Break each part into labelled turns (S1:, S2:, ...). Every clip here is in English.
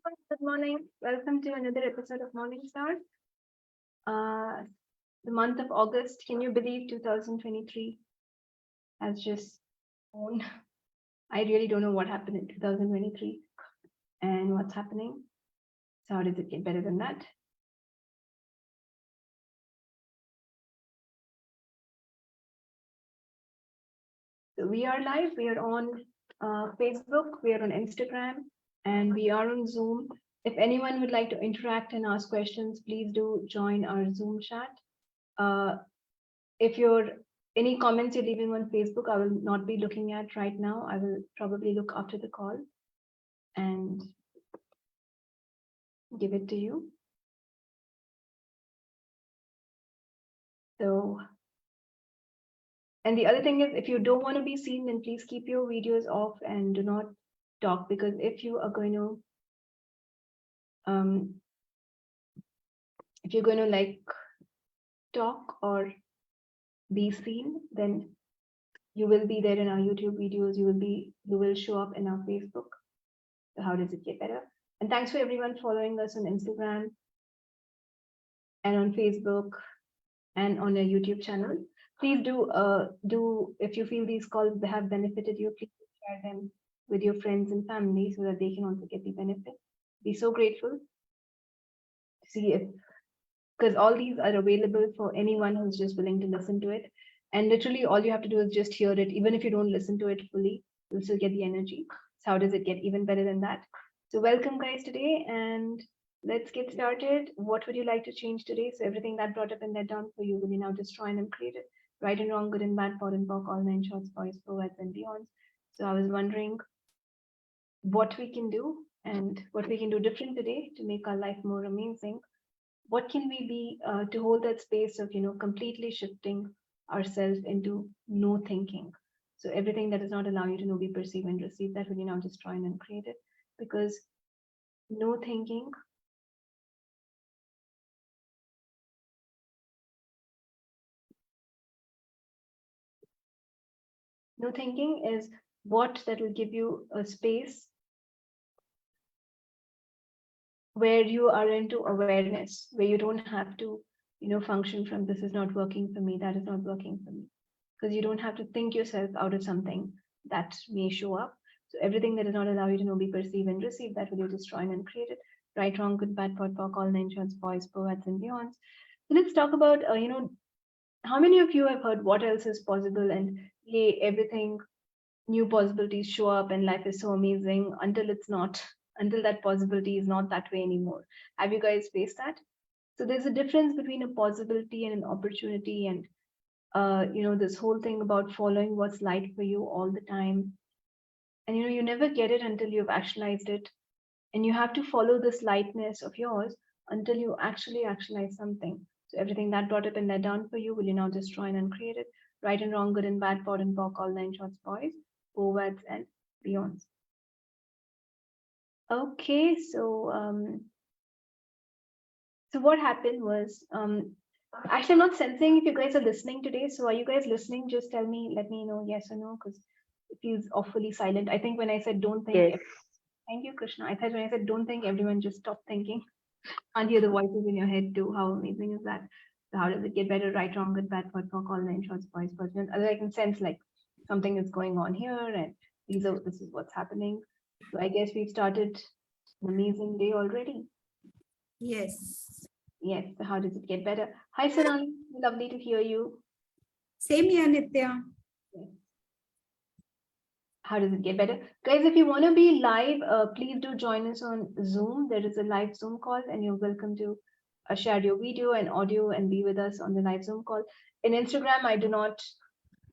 S1: everyone. Good morning. Welcome to another episode of Morning Stars. The month of August. Can you believe 2023 has just gone? I really don't know what happened in 2023 and what's happening. So how does it get better than that? So we are live. We are on Facebook. We are on Instagram, and we are on Zoom. If anyone would like to interact and ask questions, please do join our Zoom chat. If you're any comments you're leaving on Facebook, I will not be looking at right now. I will probably look after the call and give it to you. So, and the other thing is, if you don't want to be seen, then please keep your videos off and do not talk, because if you are going to, if you're going to like talk or be seen, then you will be there in our YouTube videos. You will show up in our Facebook. So how does it get better? And thanks for everyone following us on Instagram and on Facebook and on a YouTube channel. Please do if you feel these calls have benefited you, please share them with your friends and family so that they can also get the benefit. Be so grateful to see if, because all these are available for anyone who's just willing to listen to it. And literally all you have to do is just hear it. Even if you don't listen to it fully, you'll still get the energy. So how does it get even better than that? So welcome guys today, and let's get started. What would you like to change today? So everything that brought up and let down for you, will you now destroy and uncreate it? Right and wrong, good and bad, POD and POC, all 9 shorts, boys, poets, and beyonds. So I was wondering what we can do and what we can do different today to make our life more amazing. What can we be to hold that space of, completely shifting ourselves into no thinking? So everything that does not allow you to know, be, perceive, and receive, that will you now destroy and uncreate it? Because no thinking is what that will give you a space where you are into awareness, where you don't have to, function from this is not working for me, that is not working for me. Because you don't have to think yourself out of something that may show up. So everything that does not allow you to know, be, perceive, and receive, that will you destroy and create it. Right, wrong, good, bad, POD, POC, all 9 shorts, boys, poets, and beyonds. So let's talk about, how many of you have heard what else is possible, and hey, everything, new possibilities show up and life is so amazing until it's not, until that possibility is not that way anymore. Have you guys faced that? So there's a difference between a possibility and an opportunity, and this whole thing about following what's light for you all the time. And you never get it until you've actualized it. And you have to follow this lightness of yours until you actually actualize something. So everything that brought up and let down for you, will you now destroy and uncreate it? Right and wrong, good and bad, POD and POC, all 9 shorts, boys, poets, and beyonds. Okay, so what happened was, actually, I'm not sensing if you guys are listening today. So are you guys listening? Just tell me, let me know yes or no, because it feels awfully silent. I think when I said don't think,
S2: Yes.
S1: Thank you, Krishna. I thought when I said don't think, everyone just stop thinking. Can't hear the voices in your head too. How amazing is that? So how does it get better? Right, wrong, good, bad, POD, POC, all 9 shorts, boys, person. Other I can sense like something is going on here, and this is what's happening. So I guess we've started an amazing day already.
S2: Yes.
S1: Yes. So how does it get better? Hi, Sonali. Lovely to hear you.
S2: Same here, Nithya.
S1: How does it get better? Guys, if you want to be live, please do join us on Zoom. There is a live Zoom call, and you're welcome to share your video and audio and be with us on the live Zoom call. In Instagram, I do not,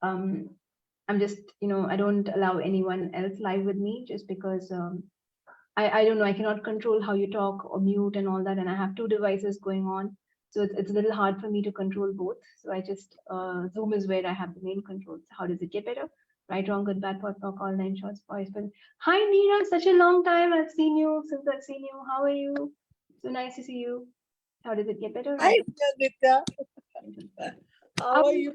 S1: I'm just, I don't allow anyone else live with me, just because I don't know, I cannot control how you talk or mute and all that. And I have 2 devices going on. So it's a little hard for me to control both. So I just, Zoom is where I have the main control. So how does it get better? Right, wrong, good, bad, POD, POC, all 9 shorts, boys. But hi, Neera, such a long time. I've seen you since I've seen you. How are you? So nice to see you. How does it get better?
S3: Hi, Nithya. How are you?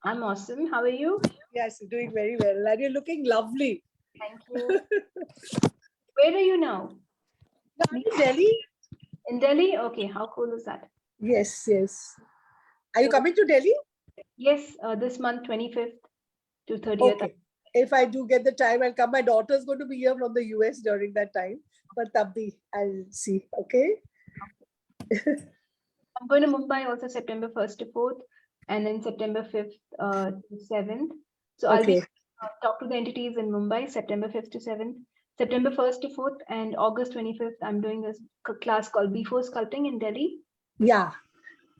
S1: I'm awesome. How are you?
S3: Yes, doing very well. And you're looking lovely.
S1: Thank you. Where are you now?
S3: I'm in Delhi.
S1: In Delhi? Okay, how cool is that?
S3: Yes, yes. Are you
S1: So-
S3: coming to Delhi?
S1: Yes, this month, 25th to 30th.
S3: Okay. If I do get the time, I'll come. My daughter's going to be here from the US during that time. But Tabdi, I'll see. Okay.
S1: I'm going to Mumbai also September 1st to 4th, and then September 5th to 7th. So I'll be
S3: Okay.
S1: talk to the entities in Mumbai, September 5th to 7th, September 1st to 4th, and August 25th. I'm doing this class called Before Sculpting in Delhi.
S3: Yeah.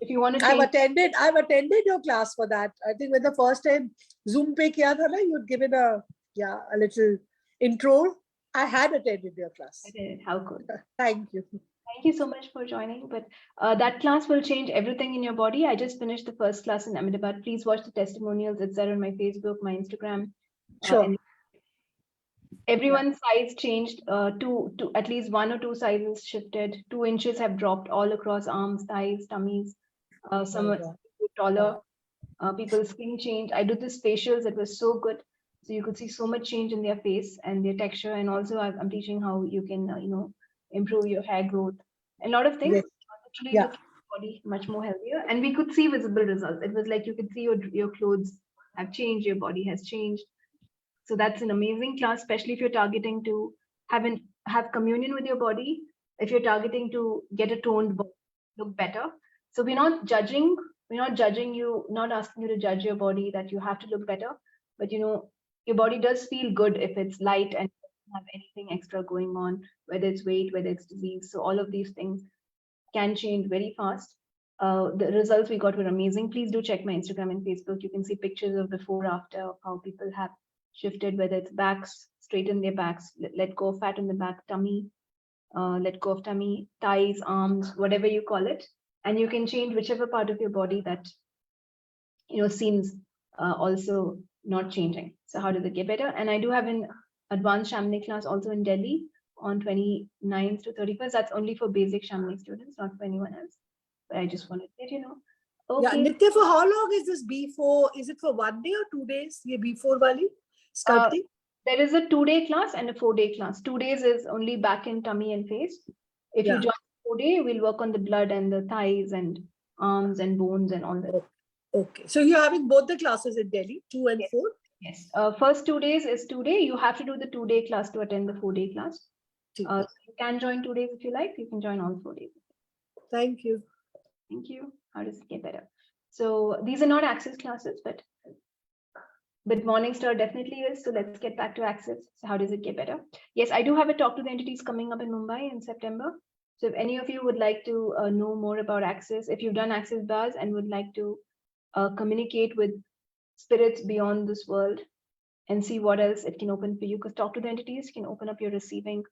S1: If you want to
S3: I've
S1: change,
S3: attended your class for that. I think when the first time Zoom pe kiya tha na, you'd given a little intro. I had attended your class.
S1: how cool.
S3: Thank you.
S1: Thank you so much for joining. But that class will change everything in your body. I just finished the first class in Ahmedabad. Please watch the testimonials. It's there on my Facebook, my Instagram.
S3: Sure.
S1: And everyone's size changed to at least 1 or 2 sizes shifted. 2 inches have dropped all across arms, thighs, tummies. Some are
S3: God.
S1: taller. People's skin changed. I did this facials. It was so good. So you could see so much change in their face and their texture. And also I'm teaching how you can, improve your hair growth. A lot of things.
S3: Yes.
S1: Literally
S3: Yeah.
S1: look at your body much more healthier. And we could see visible results. It was like you could see your clothes have changed, your body has changed. So that's an amazing class, especially if you're targeting to have communion with your body. If you're targeting to get a toned body, look better. So we're not judging you, not asking you to judge your body that you have to look better, but your body does feel good if it's light and doesn't have anything extra going on, whether it's weight, whether it's disease. So all of these things can change very fast. The results we got were amazing. Please do check my Instagram and Facebook. You can see pictures of before, after, of how people have shifted, whether it's backs, straighten their backs, let go of fat in the back, tummy, let go of tummy, thighs, arms, whatever you call it. And you can change whichever part of your body that seems also not changing. So how does it get better? And I do have an advanced shamanic class also in Delhi on 29th to 31st. That's only for basic shamanic students, not for anyone else. But I just wanted to let you know. Okay.
S3: Yeah, Nithya, for how long is this before? Is it for 1 day or 2 days? Ye before wali sculpting?
S1: There is a 2-day class and a 4-day class. 2 days is only back and tummy and face. If you join 4-day, we'll work on the blood and the thighs and arms and bones and all that.
S3: Okay. So you're having both the classes in Delhi, 2 and 4?
S1: Yes. First 2 days is 2-day. You have to do the 2-day class to attend the 4-day class. So you can join 2 days if you like. You can join all 4 days.
S3: Thank you.
S1: Thank you. How does it get better? So these are not access classes, but Morningstar definitely is. So let's get back to access. So how does it get better? Yes, I do have a talk to the entities coming up in Mumbai in September. So if any of you would like to know more about access, if you've done access bars and would like to communicate with spirits beyond this world and see what else it can open for you, because talk to the entities can open up your receiving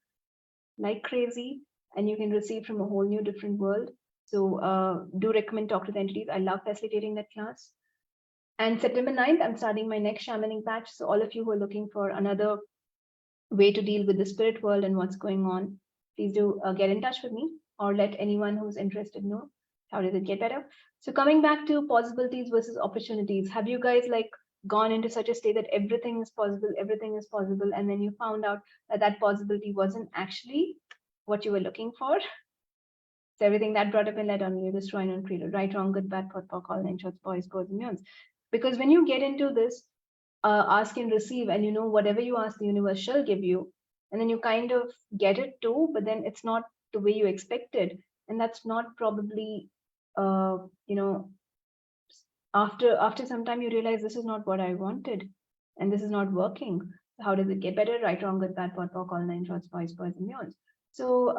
S1: like crazy, and you can receive from a whole new different world. So do recommend talk to the entities. I love facilitating that class. And September 9th, I'm starting my next shamaning batch. So all of you who are looking for another way to deal with the spirit world and what's going on, please do get in touch with me or let anyone who's interested know. How does it get better? So coming back to possibilities versus opportunities, have you guys gone into such a state that everything is possible, and then you found out that that possibility wasn't actually what you were looking for? So everything that brought up in that on you, destroy and create, right, wrong, good, bad, pot, pock, all nine shots, boys, girls, and millions. Because when you get into this, ask and receive, and whatever you ask, the universe shall give you, and then you kind of get it too, but then it's not the way you expected, and that's not probably, after some time you realize this is not what I wanted, and this is not working. How does it get better? Right, wrong, good, bad, pot, pock, all nine shots, boys, and millions. So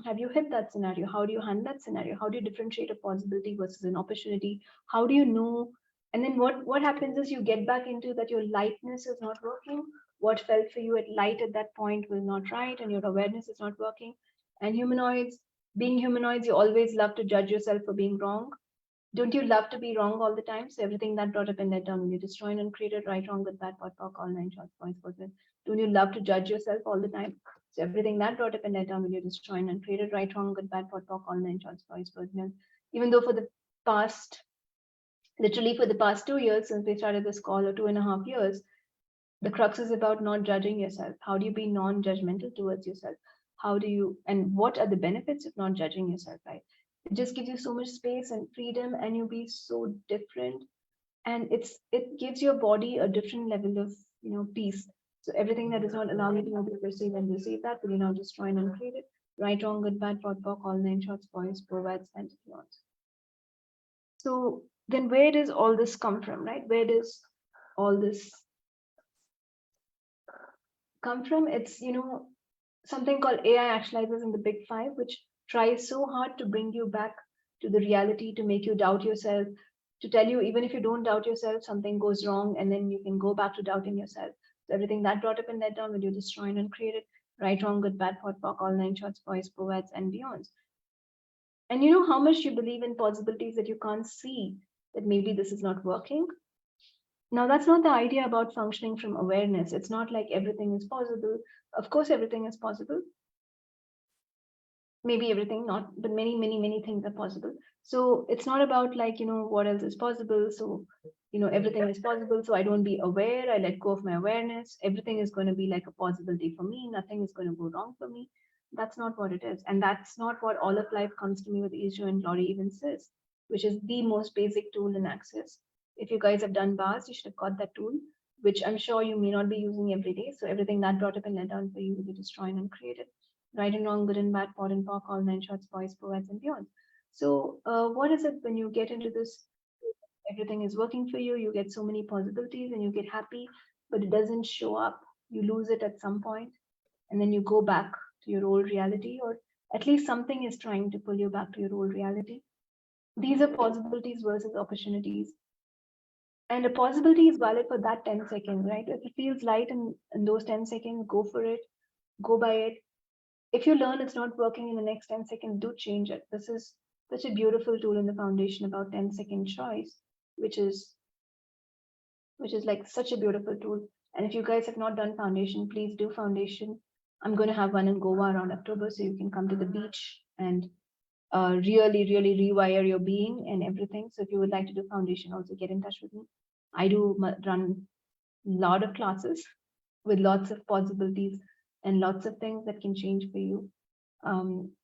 S1: have you hit that scenario? How do you handle that scenario? How do you differentiate a possibility versus an opportunity? How do you know? And then what happens is you get back into that your lightness is not working. What felt for you at light at that point was not right, and your awareness is not working. And being humanoids, you always love to judge yourself for being wrong. Don't you love to be wrong all the time? So everything that brought up in that down, you destroy and created, right, wrong, good, bad, pot, pock, all nine shots, points, points. Don't you love to judge yourself all the time? So everything that brought up in that down, you destroy and created, right, wrong, good, bad, pot, pock, all nine shots, points, points. Even though literally for the past 2 years since we started this call, or 2.5 years, the crux is about not judging yourself. How do you be non-judgmental towards yourself? how do you, and what are the benefits of not judging yourself, right? It just gives you so much space and freedom, and you'll be so different. And it gives your body a different level of, peace. So everything that is not allowing you to perceive and receive that, will you now destroy and uncreate it? Right, wrong, good, bad, POD, POC, all nine shorts, boys, provides, and beyond. So then where does all this come from, right? Where does all this come from? It's, something called AI actualizers in the big five, which tries so hard to bring you back to the reality, to make you doubt yourself, to tell you, even if you don't doubt yourself, something goes wrong, and then you can go back to doubting yourself. So everything that brought up and let down, will you destroy and uncreate it? Right, wrong, good, bad, POD, POC, all nine shorts, boys, provides, and beyond. And you know how much you believe in possibilities that you can't see, that maybe this is not working. Now, that's not the idea about functioning from awareness. It's not like everything is possible. Of course, everything is possible. Maybe everything not, but many, many, many things are possible. So it's not about like, what else is possible. So, everything is possible. So I don't be aware. I let go of my awareness. Everything is going to be like a possibility for me. Nothing is going to go wrong for me. That's not what it is. And that's not what all of life comes to me with Ishu and Glory even says, which is the most basic tool in Access. If you guys have done bars, you should have got that tool, which I'm sure you may not be using every day. So everything that brought up and let down for you will be destroyed and created. Right and wrong, good and bad, POD and POC, all nine shorts, boys, provides, and beyond. So what is it when you get into this, everything is working for you, you get so many possibilities and you get happy, but it doesn't show up. You lose it at some point, and then you go back to your old reality, or at least something is trying to pull you back to your old reality. These are possibilities versus opportunities. And a possibility is valid for that 10 seconds, right? If it feels light in those 10 seconds, go for it, go by it. If you learn it's not working in the next 10 seconds, do change it. This is such a beautiful tool in the foundation about 10-second choice, which is like such a beautiful tool. And if you guys have not done foundation, please do foundation. I'm going to have one in Goa around October, so you can come to the beach and really, really rewire your being and everything. So if you would like to do foundation, also get in touch with me. I do run a lot of classes with lots of possibilities and lots of things that can change for you.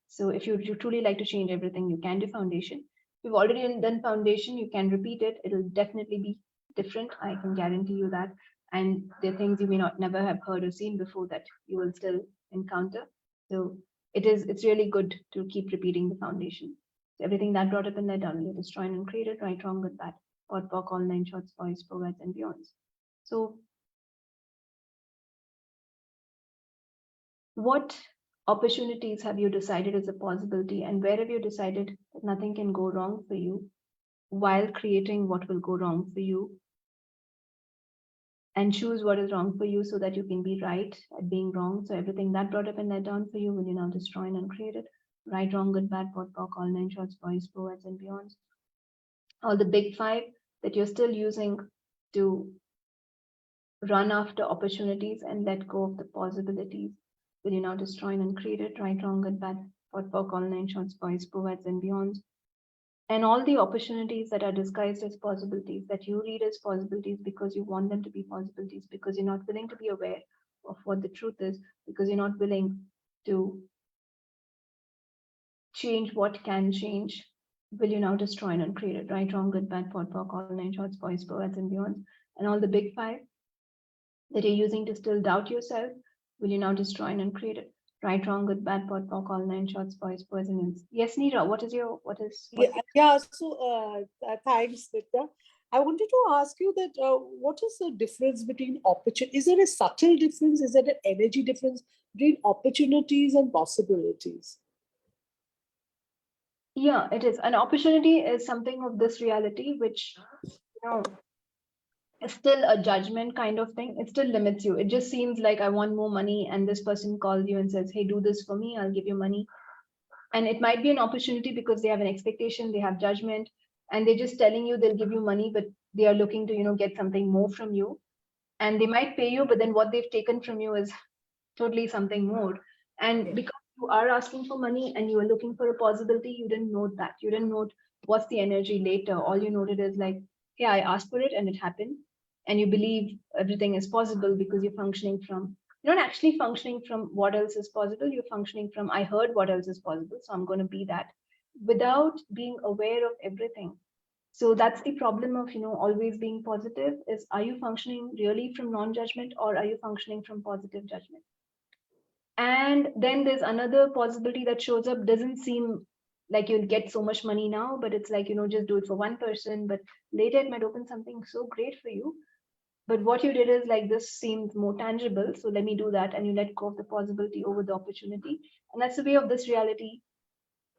S1: So if you truly like to change everything, you can do foundation. If you've already done foundation, you can repeat it. It'll definitely be different. I can guarantee you that. And there are things you may not never have heard or seen before that you will still encounter. So it's really good to keep repeating the foundation. So everything that brought up in that down, you destroy and create it, right, wrong, good, bad, POD, POC, all nine shorts, boys, provides, and beyond. So what opportunities have you decided is a possibility, and where have you decided that nothing can go wrong for you while creating what will go wrong for you, and choose what is wrong for you so that you can be right at being wrong? So everything that brought up and let down for you, will you now destroy and uncreate it? Right, wrong, good, bad, POD, POC, all nine shorts, boys, provides, and beyond. All the big five that you're still using to run after opportunities and let go of the possibilities, will you now destroy and uncreate it? Right, wrong, good, bad, POD, POC, all nine shorts, boys, provides, and beyond. And all the opportunities that are disguised as possibilities, that you read as possibilities because you want them to be possibilities, because you're not willing to be aware of what the truth is, because you're not willing to change what can change, will you now destroy and uncreate it? Right, wrong, good, bad, POD, POC, all nine shorts, boys, provides, and beyond. And all the big five that you're using to still doubt yourself, will you now destroy and uncreate it? Right, wrong, good, bad, POD, POC, all nine shorts, boys, and yes, Neera, what is?
S3: Yeah. So thanks, Nithya. I wanted to ask you that what is the difference between opportunity? Is there a subtle difference? Is there an energy difference between opportunities and possibilities?
S1: Yeah, it is. An opportunity is something of this reality, which, is still a judgment kind of thing. It still limits you. It just seems like I want more money, and this person calls you and says, hey, do this for me, I'll give you money. And it might be an opportunity because they have an expectation, they have judgment, and they're just telling you they'll give you money, but they are looking to, get something more from you. And they might pay you, but then what they've taken from you is totally something more. And because you are asking for money and you are looking for a possibility, you didn't note that. You didn't note what's the energy later. All you noted is like, yeah, I asked for it and it happened. And you believe everything is possible because you're functioning from you're not actually functioning from what else is possible. You're functioning from, I heard what else is possible, so I'm going to be that, without being aware of everything. So that's the problem of, always being positive is, are you functioning really from non-judgment, or are you functioning from positive judgment? And then there's another possibility that shows up, doesn't seem like you'll get so much money now, but it's like, just do it for one person, but later it might open something so great for you. But what you did is like, this seems more tangible, so let me do that. And you let go of the possibility over the opportunity. And that's the way of this reality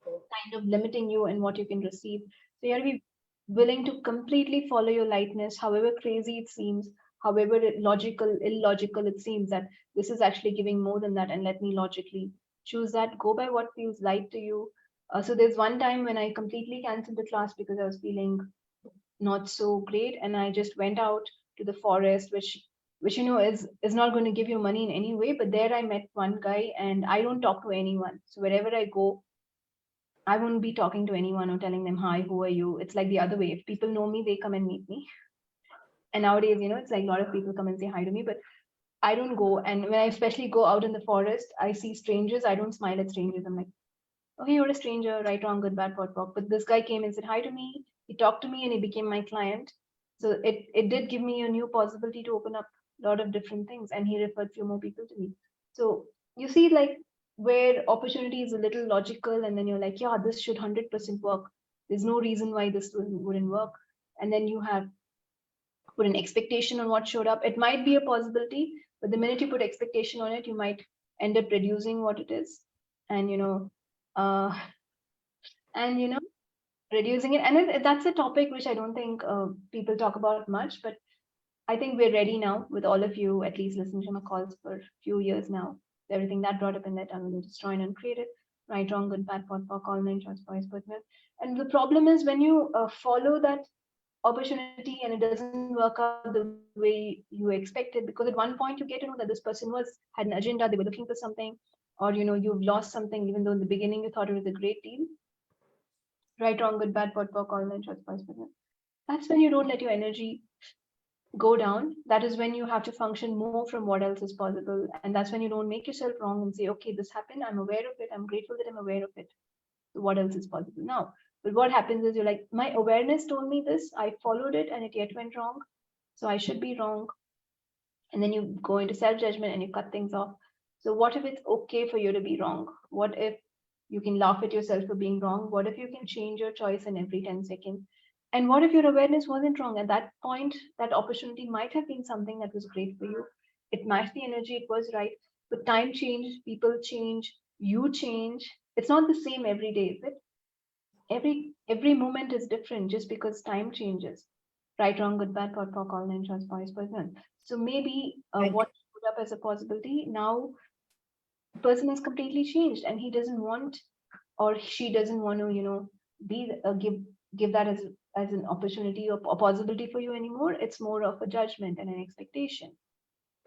S1: kind of limiting you in what you can receive. So you have to be willing to completely follow your lightness, however crazy it seems, however illogical it seems, that this is actually giving more than that, and let me logically choose that. Go by what feels light to you. So there's one time when I completely canceled the class because I was feeling not so great, and I just went out to the forest, which is not going to give you money in any way. But there I met one guy, and I don't talk to anyone. So wherever I go, I won't be talking to anyone or telling them, hi, who are you? It's like the other way. If people know me, they come and meet me. And nowadays, it's like a lot of people come and say hi to me, but I don't go. And when I especially go out in the forest, I see strangers. I don't smile at strangers. I'm like, okay, you're a stranger, right, wrong, good, bad, pot, pop. But this guy came and said hi to me. He talked to me and he became my client. So it did give me a new possibility to open up a lot of different things. And he referred few more people to me. So you see, like, where opportunity is a little logical, and then you're like, yeah, this should 100% work. There's no reason why this wouldn't work. And then you have put an expectation on what showed up. It might be a possibility, but the minute you put expectation on it, you might end up reducing what it is. And uh, and reducing it. And that's a topic which I don't think people talk about much, but I think we're ready now with all of you, at least listening to my calls for a few years now. Everything that brought up in that, I'm going to destroy and uncreate it. Right, wrong, good, bad, pot, pock, all nine choice, boys, but and the problem is when you follow that opportunity and it doesn't work out the way you expected, because at one point you get to know that this person had an agenda, they were looking for something, or you've lost something, even though in the beginning you thought it was a great deal. Right, wrong, good, bad, pot, pock, all nine choice, boys, but that's when you don't let your energy go down. That is when you have to function more from what else is possible. And that's when you don't make yourself wrong and say, okay, this happened, I'm aware of it, I'm grateful that I'm aware of it. So what else is possible now? But what happens is you're like, my awareness told me this, I followed it, and it yet went wrong, so I should be wrong. And then you go into self-judgment and you cut things off. So what if it's okay for you to be wrong? What if you can laugh at yourself for being wrong? What if you can change your choice in every 10 seconds? And what if your awareness wasn't wrong? At that point, that opportunity might have been something that was great for you. It matched the energy, it was right. But time changed, people change, you change. It's not the same every day, is it? Every moment is different just because time changes. Right, wrong, good, bad, pot, pock, all nine choice, boys, person. So maybe what showed up as a possibility, now the person has completely changed, and he doesn't want, or she doesn't want to, be give that as an opportunity or a possibility for you anymore. It's more of a judgment and an expectation.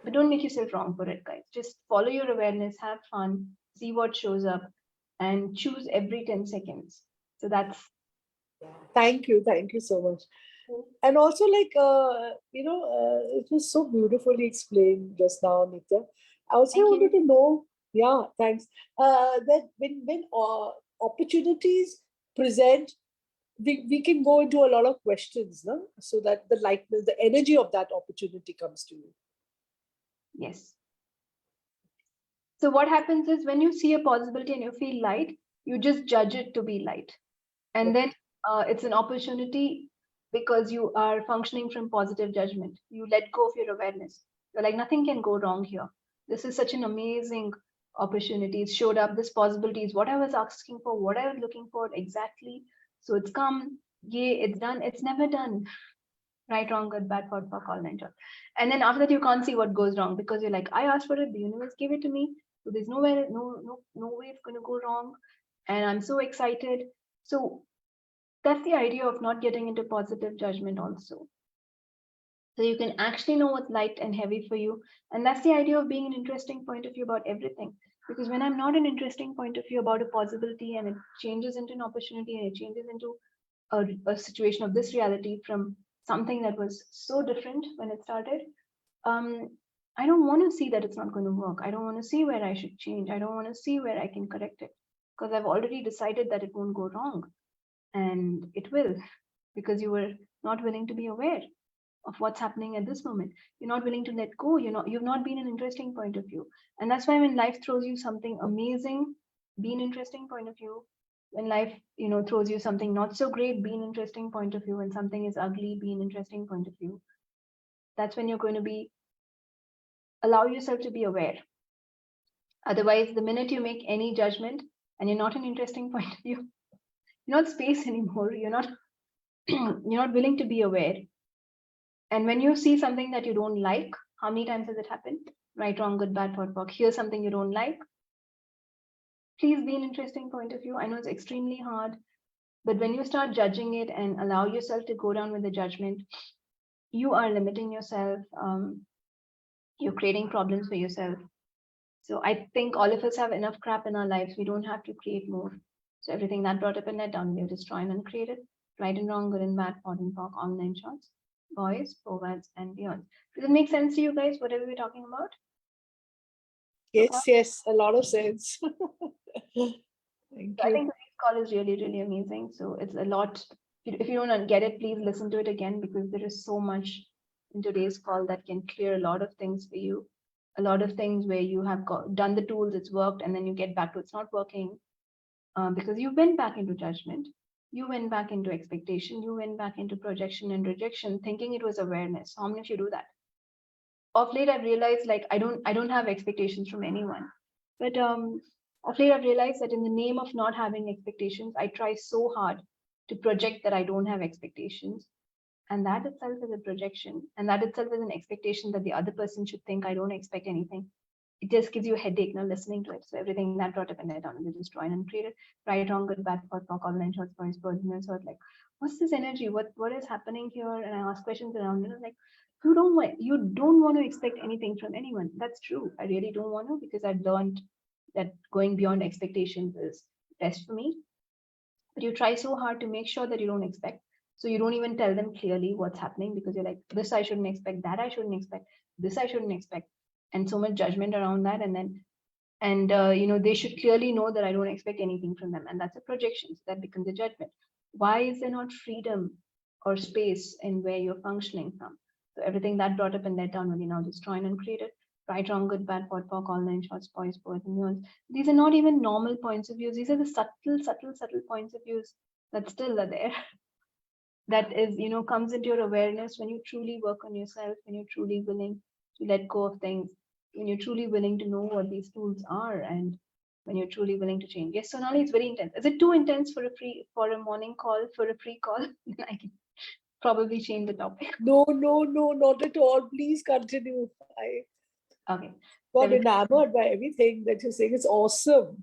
S1: But don't make yourself wrong for it, guys. Just follow your awareness, have fun, see what shows up, and choose every 10 seconds. So that's
S3: Thank you so much. And also, like, it was so beautifully explained just now, Nithya. I also
S1: Thank you.
S3: wanted to know, yeah, thanks, that when opportunities present, we can go into a lot of questions, no? So that the lightness, the energy of that opportunity comes to you.
S1: yes. So what happens is when you see a possibility and you feel light, you just judge it to be light. And then it's an opportunity because you are functioning from positive judgment. You let go of your awareness. You're like, nothing can go wrong here. This is such an amazing opportunity. It showed up. This possibility is what I was asking for, what I was looking for exactly. So it's come, yay, it's done. It's never done. Right, wrong, good, bad, pot, pock, all nine. And then after that, you can't see what goes wrong because you're like, I asked for it, the universe gave it to me. So there's no way it's going to go wrong. And I'm so excited. So that's the idea of not getting into positive judgment also. So you can actually know what's light and heavy for you. And that's the idea of being an interesting point of view about everything. Because when I'm not an interesting point of view about a possibility and it changes into an opportunity and it changes into a situation of this reality from something that was so different when it started, I don't want to see that it's not going to work. I don't want to see where I should change. I don't want to see where I can correct it, because I've already decided that it won't go wrong, and it will, because you were not willing to be aware of what's happening at this moment. You're not willing to let go. You've not been an interesting point of view. And that's why when life throws you something amazing, be an interesting point of view. When life, throws you something not so great, be an interesting point of view. When something is ugly, be an interesting point of view. That's when you're going to allow yourself to be aware. Otherwise, the minute you make any judgment and you're not an interesting point of view, you're not space anymore. You're not you're not willing to be aware. And when you see something that you don't like, how many times has it happened? Right, wrong, good, bad, POD, POC. Here's something you don't like. Please be an interesting point of view. I know it's extremely hard, but when you start judging it and allow yourself to go down with the judgment, you are limiting yourself. You're creating problems for yourself. So I think all of us have enough crap in our lives. We don't have to create more. So everything that brought up in that down, you destroy and uncreate it. Right and wrong, good and bad, POD and POC, online shots, boys, POVADs, and beyond. Does it make sense to you guys, whatever we're talking about?
S3: Yes, a lot of sense. Thank
S1: I
S3: you.
S1: think the call is really, really amazing. So it's a lot. If you don't get it, please listen to it again, because there is so much in today's call that can clear a lot of things for you. A lot of things where you have done the tools, it's worked, and then you get back to it's not working, because you went back into judgment. You went back into expectation. You went back into projection and rejection, thinking it was awareness. How many of you do that? Of late, I've realized, like, I don't have expectations from anyone, but of late I've realized that in the name of not having expectations, I try so hard to project that I don't have expectations, and that itself is a projection, and that itself is an expectation that the other person should think I don't expect anything. It just gives you a headache now listening to it. So everything that brought up in that down, you just join and create it. Right, wrong, good, bad, POD, POC, online shots, boys, personal. So it's like, what's this energy? What is happening here? And I ask questions around it. Like, you don't want to expect anything from anyone. That's true. I really don't want to, because I've learned that going beyond expectations is best for me. But you try so hard to make sure that you don't expect. So you don't even tell them clearly what's happening, because you're like, this I shouldn't expect, that I shouldn't expect, this I shouldn't expect, and so much judgment around that. And they should clearly know that I don't expect anything from them, and that's a projection. So that becomes a judgment. Why is there not freedom or space in where you're functioning from? So everything that brought up in that down, when you now destroy and uncreate it. Right, wrong, good, bad, POD, POC, online shots, boys, poets, and nuance. These are not even normal points of views. These are the subtle points of views that still are there. That is, comes into your awareness when you truly work on yourself, when you're truly willing to let go of things, when you're truly willing to know what these tools are, and when you're truly willing to change. Yes, Sonali, it's very intense. Is it too intense for a morning call, for a free call? Then I can probably change the topic.
S3: No, not at all. Please continue. I
S1: Okay.
S3: got enamored by everything that you're saying. It's awesome.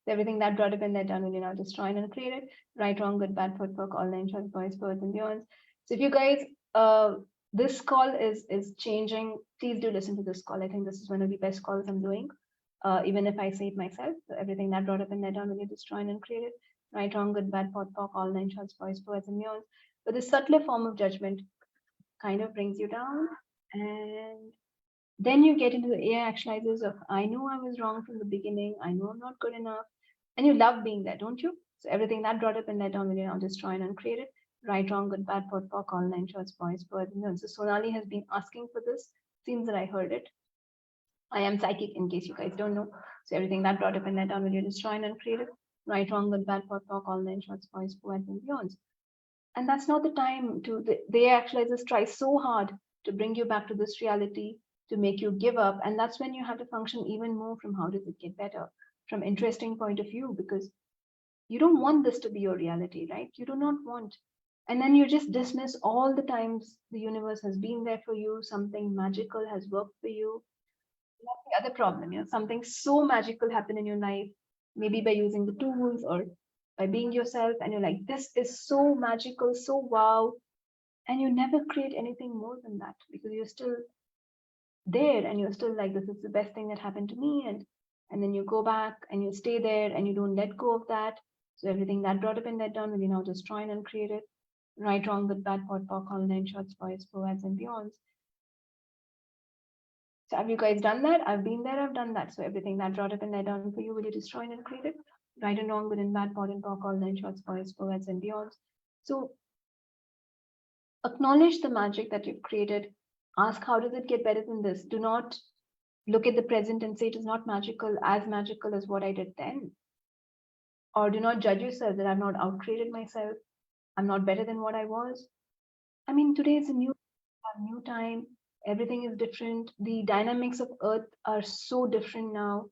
S1: Everything that brought up in that down, will you now destroy and create it? Right, wrong, good, bad, POD, online shots, boys, birds, and beyond. So if you guys, this call is changing, please do listen to this call. I think this is one of the best calls I'm doing, even if I say it myself. So everything that brought up in that down, will you destroy and create it? Right, wrong, good, bad, POD, online shots, boys, birds, and beyond. But the subtler form of judgment kind of brings you down, and then you get into the AI actualizers of, I know I was wrong from the beginning. I know I'm not good enough. And you love being there, don't you? So everything that brought up in that down, will you now destroy and uncreate it? Right, wrong, good, bad, POD, POC, online shots, boys, birds, and so Sonali has been asking for this. Seems that I heard it. I am psychic, in case you guys don't know. So everything that brought up in that down, will you destroy and uncreate it? Right, wrong, good, bad, POD, POC, online shots, boys, birds, and beyond. And that's not the time to, the actualizers try so hard to bring you back to this reality, to make you give up. And that's when you have to function even more from how does it get better, from interesting point of view, because you don't want this to be your reality, right? You do not want. And then you just dismiss all the times the universe has been there for you, something magical has worked for you. That's the other problem, something so magical happened in your life, maybe by using the tools or by being yourself, and you're like, this is so magical, so wow. And you never create anything more than that, because you're still there and you're still like, this is the best thing that happened to me. And then you go back and you stay there and you don't let go of that. So everything that brought up in that down, will you now destroy and uncreate it? Right, wrong, good, bad, POD, POC, online shots, boys, poets, and beyonds. So have you guys done that? I've been there, I've done that. So everything that brought up and let down for you, will you destroy and create it? Right and wrong, good and bad, pot and pock, all nine shorts, boys, poets, and beyonds. So acknowledge the magic that you've created. Ask, how does it get better than this? Do not look at the present and say it is not magical as what I did then. Or do not judge yourself that I've not outcreated myself. I'm not better than what I was. I mean, today is a new time. Everything is different. The dynamics of Earth are so different now.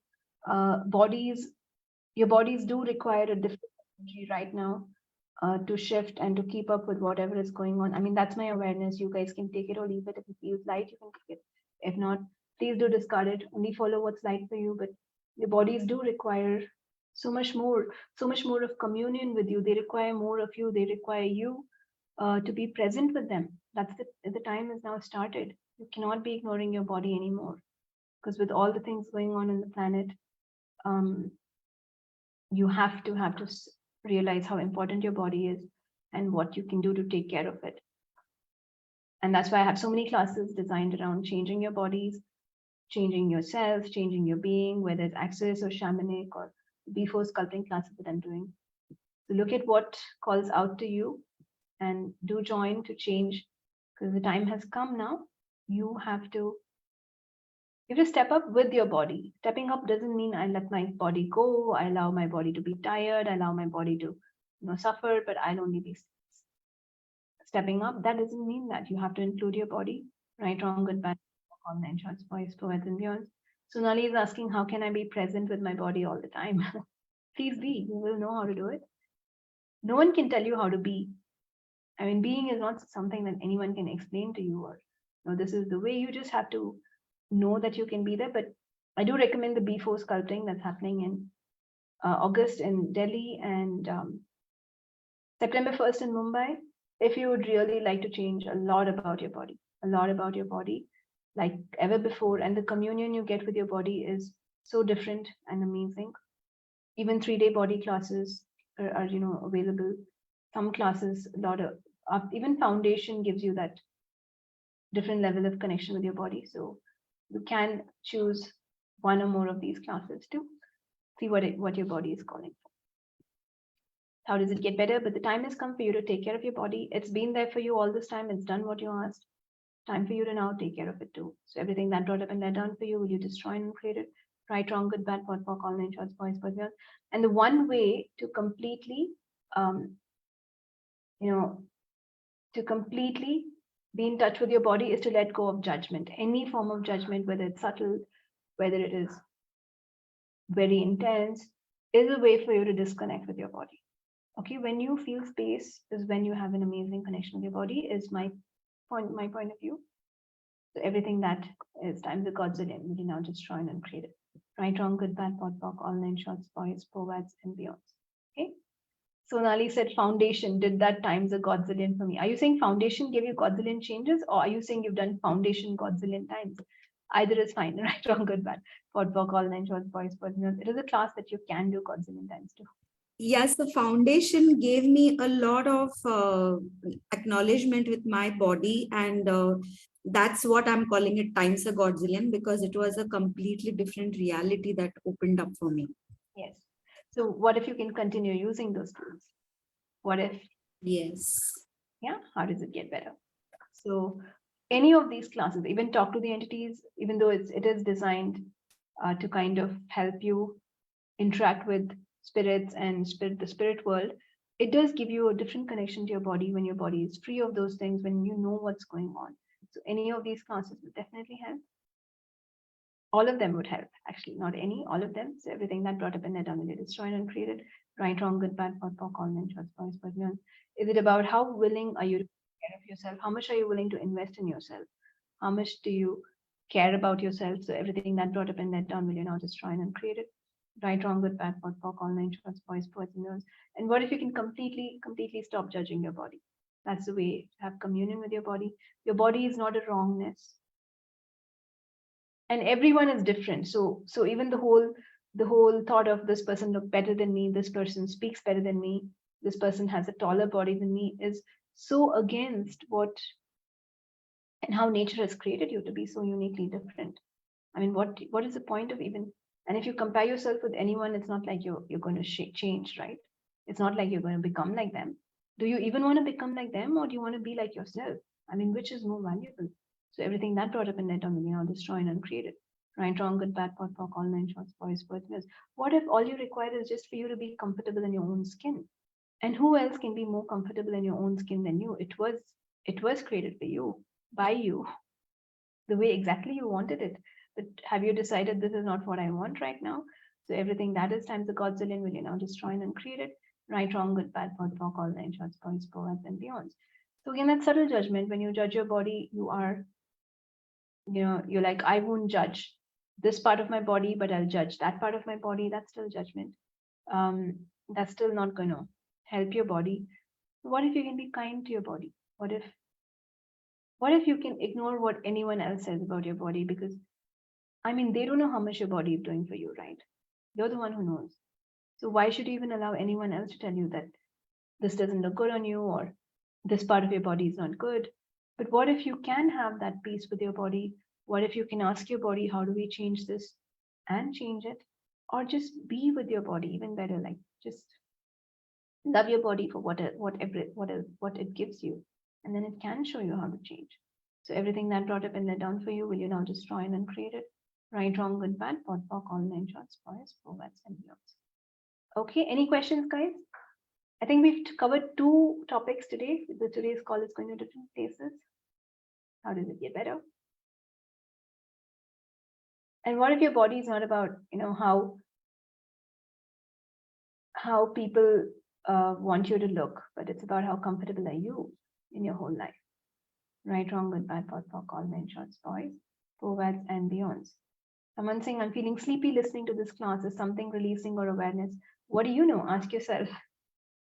S1: Your bodies do require a different energy right now to shift and to keep up with whatever is going on. I mean, that's my awareness. You guys can take it or leave it. If it feels light, you can take it. If not, please do discard it. Only follow what's light for you. But your bodies do require so much more of communion with you. They require more of you. They require you to be present with them. That's the time is now started. You cannot be ignoring your body anymore, because with all the things going on in the planet, you have to realize how important your body is and what you can do to take care of it. And that's why I have so many classes designed around changing your bodies, changing yourself, changing your being, whether it's access or shamanic or before sculpting classes that I'm doing. So look at what calls out to you and do join to change, because the time has come now. You have to step up with your body. Stepping up doesn't mean I let my body go, I allow my body to be tired, I allow my body to suffer, but I'll only be stepping up. That doesn't mean that. You have to include your body. Right, wrong, good, bad, all nine shorts, boys, poets, and beyond. Sonali is asking, how can I be present with my body all the time? Please be. You will know how to do it. No one can tell you how to be. I mean, being is not something that anyone can explain to you, or this is the way. You just have to know that you can be there. But I do recommend the B4 sculpting that's happening in August in Delhi and September 1st in Mumbai. If you would really like to change a lot about your body, like ever before, and the communion you get with your body is so different and amazing. Even 3-day body classes are available. Some classes, a lot of even foundation gives you that different level of connection with your body. So you can choose one or more of these classes to see what your body is calling for. How does it get better? But the time has come for you to take care of your body. It's been there for you all this time. It's done what you asked. Time for you to now take care of it too. So everything that brought up and let down for you, will you destroy and create it? Right, wrong, good, bad, pot, pock, all nine shorts, boys, girls. And the one way to completely, be in touch with your body is to let go of judgment. Any form of judgment, whether it's subtle, whether it is very intense, is a way for you to disconnect with your body. Okay, when you feel space is when you have an amazing connection with your body, is my point of view. So everything that is times the godzillion, we can now destroy and create it. Right, wrong, good, bad, pot, pock, all nine shorts, boys, poets, and beyond. Okay. Sonali said foundation did that times a godzillion for me. Are you saying foundation gave you godzillion changes, or are you saying you've done foundation godzillion times? Either is fine. Right, wrong, good, bad, pot, pock, all nine shorts, boys, it is a class that you can do godzillion times too.
S2: Yes, the foundation gave me a lot of acknowledgement with my body, and that's what I'm calling it times a godzillion, because it was a completely different reality that opened up for me.
S1: Yes. So what if you can continue using those tools? What if?
S2: Yes.
S1: Yeah. How does it get better? So any of these classes, even talk to the entities, even though it is designed to kind of help you interact with spirits and the spirit world, it does give you a different connection to your body when your body is free of those things, when you know what's going on. So any of these classes would definitely help. All of them would help, actually, not any, all of them. So everything that brought up in that dominant, destroyed and created, right, wrong, good, bad, pot, pock, all nine shorts, boys, beyond. Is it about how willing are you to take care of yourself? How much are you willing to invest in yourself? How much do you care about yourself? So everything that brought up in that down will you now destroy and create it. Right, wrong, good, bad, pot, pock, all nine shorts, boys, poets, and girls. And what if you can completely stop judging your body? That's the way to have communion with your body. Your body is not a wrongness. And everyone is different. So even the whole thought of this person look better than me, this person speaks better than me, this person has a taller body than me, is so against what and how nature has created you to be so uniquely different. I mean, what is the point of even? And if you compare yourself with anyone, it's not like you're going to change, right? It's not like you're going to become like them. Do you even want to become like them, or do you want to be like yourself? I mean, which is more valuable? So everything that brought up in net on, destroy and uncreate it. Right, wrong, good, bad, pot, pock, all nine shorts, boys, birds, mirrors. What if all you require is just for you to be comfortable in your own skin? And who else can be more comfortable in your own skin than you? It was created for you, by you, the way exactly you wanted it. But have you decided this is not what I want right now? So everything that is times the Godzillion will now destroy and uncreate it. Right, wrong, good, bad, pot, pock, all nine shorts, boys, birds, and beyonds. So again, that subtle judgment. When you judge your body, you are, you're like, I won't judge this part of my body, but I'll judge that part of my body. That's still judgment. That's still not going to help your body. What if you can be kind to your body? What if you can ignore what anyone else says about your body? Because I mean, they don't know how much your body is doing for you, right? You're the one who knows. So why should you even allow anyone else to tell you that this doesn't look good on you, or this part of your body is not good? But what if you can have that peace with your body? What if you can ask your body, how do we change this, and change it? Or just be with your body even better, like just love your body for what it gives you, and then it can show you how to change. So everything that brought up and let down for you, will you now destroy and uncreate it? Right, wrong, good, bad, pot, pock, all nine shorts, boys, forwards, and beyonds. Okay, any questions, guys? I think we've covered 2 topics today. Today's call is going to different places. How does it get better? And what if your body is not about, how people want you to look, but it's about how comfortable are you in your whole life? Right, wrong, good, bad, pot, pock, all nine shorts, boys, forwards, and beyonds. Someone saying, I'm feeling sleepy listening to this class. Is something releasing or awareness? What do you know? Ask yourself.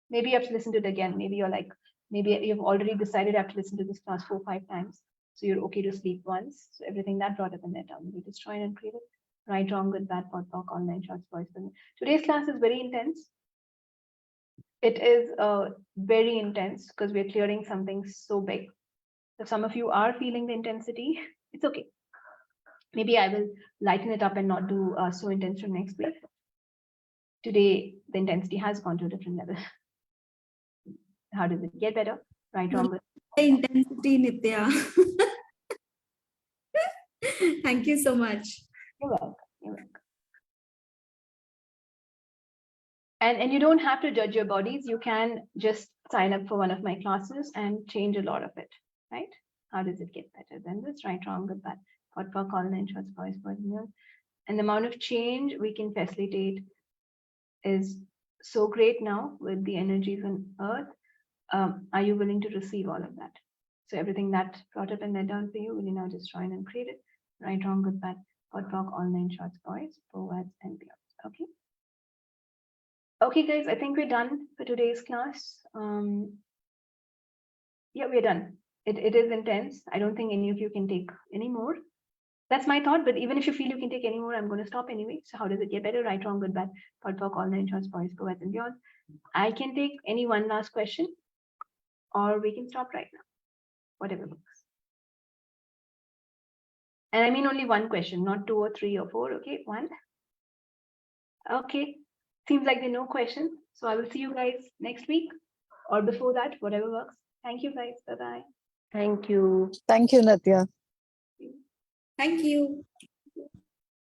S1: Maybe you have to listen to it again. Maybe you're like, maybe you've already decided I have to listen to this class 4 or 5 times. So you're okay to sleep once. So everything that brought up in that down, we destroy and create it. Right, wrong, good, bad, pot, pock, all nine shorts, boys. Today's class is very intense. It is very intense because we're clearing something so big. If some of you are feeling the intensity, it's okay. Maybe I will lighten it up and not do so intense from next week. Today, the intensity has gone to a different level. How does it get better? Right, wrong, good.
S2: The intensity, Nithya. Thank you so much.
S1: You're welcome. You're welcome. And you don't have to judge your bodies. You can just sign up for one of my classes and change a lot of it, right? How does it get better than this? Right, wrong, good, bad, pot, pock, all nine shorts, boys, mirrors. And the amount of change we can facilitate is so great now with the energies on earth. Are you willing to receive all of that? So everything that brought up and let down for you, will you now destroy and create it? Right, wrong, good, bad, pot, pock, all nine shorts, boys, forwards, and beyond. Okay. Okay, guys, I think we're done for today's class. Yeah, we're done. It is intense. I don't think any of you can take any more. That's my thought, but even if you feel you can take any more, I'm going to stop anyway. So how does it get better? Right, wrong, good, bad, pot, pock, all nine shorts, boys, forwards, and beyond. I can take any one last question, or we can stop right now. Whatever works. And I mean only one question, not 2 or 3 or 4. Okay, 1. Okay. Seems like there are no questions. So I will see you guys next week or before that, whatever works. Thank you, guys. Bye-bye.
S4: Thank you.
S3: Thank you, Nithya.
S2: Thank you.